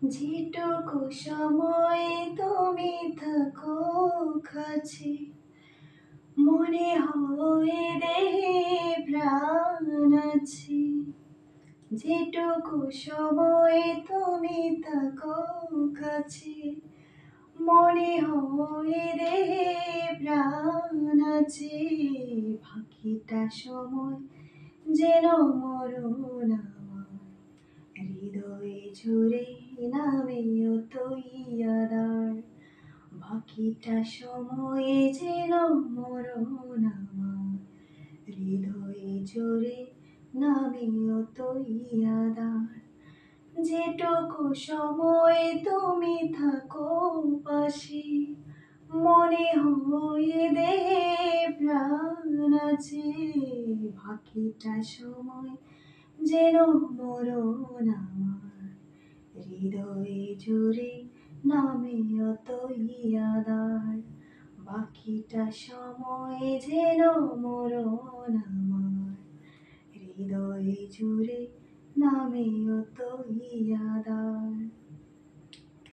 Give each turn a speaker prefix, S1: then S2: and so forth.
S1: যেটুকু সময় তুমি থাকো কাছে, মনে হয় দেহে প্রাণ আছে। যেটুকু সময় তুমি থাকো কাছে, মনে হয় দেহে প্রাণ আছে। বাকিটা সময় যেন মরণ আমার, হৃদয়ে জুড়ে নামে অতই আধার। বাকিটা সময় যেন মরণ আমার, হৃদয়ে জুড়ে নামে অতই আধার। যেটুকু সময় তুমি থাকো পাশে, মনে হয় দেহে প্রাণ আছে। বাকিটা সময় যেন মরণ আমার, হৃদয়ে জুড়ে নামে অতই আধার। বাকিটা সময় যেন মরণ আমার, হৃদয়ে জুড়ে নামে অতই আধার।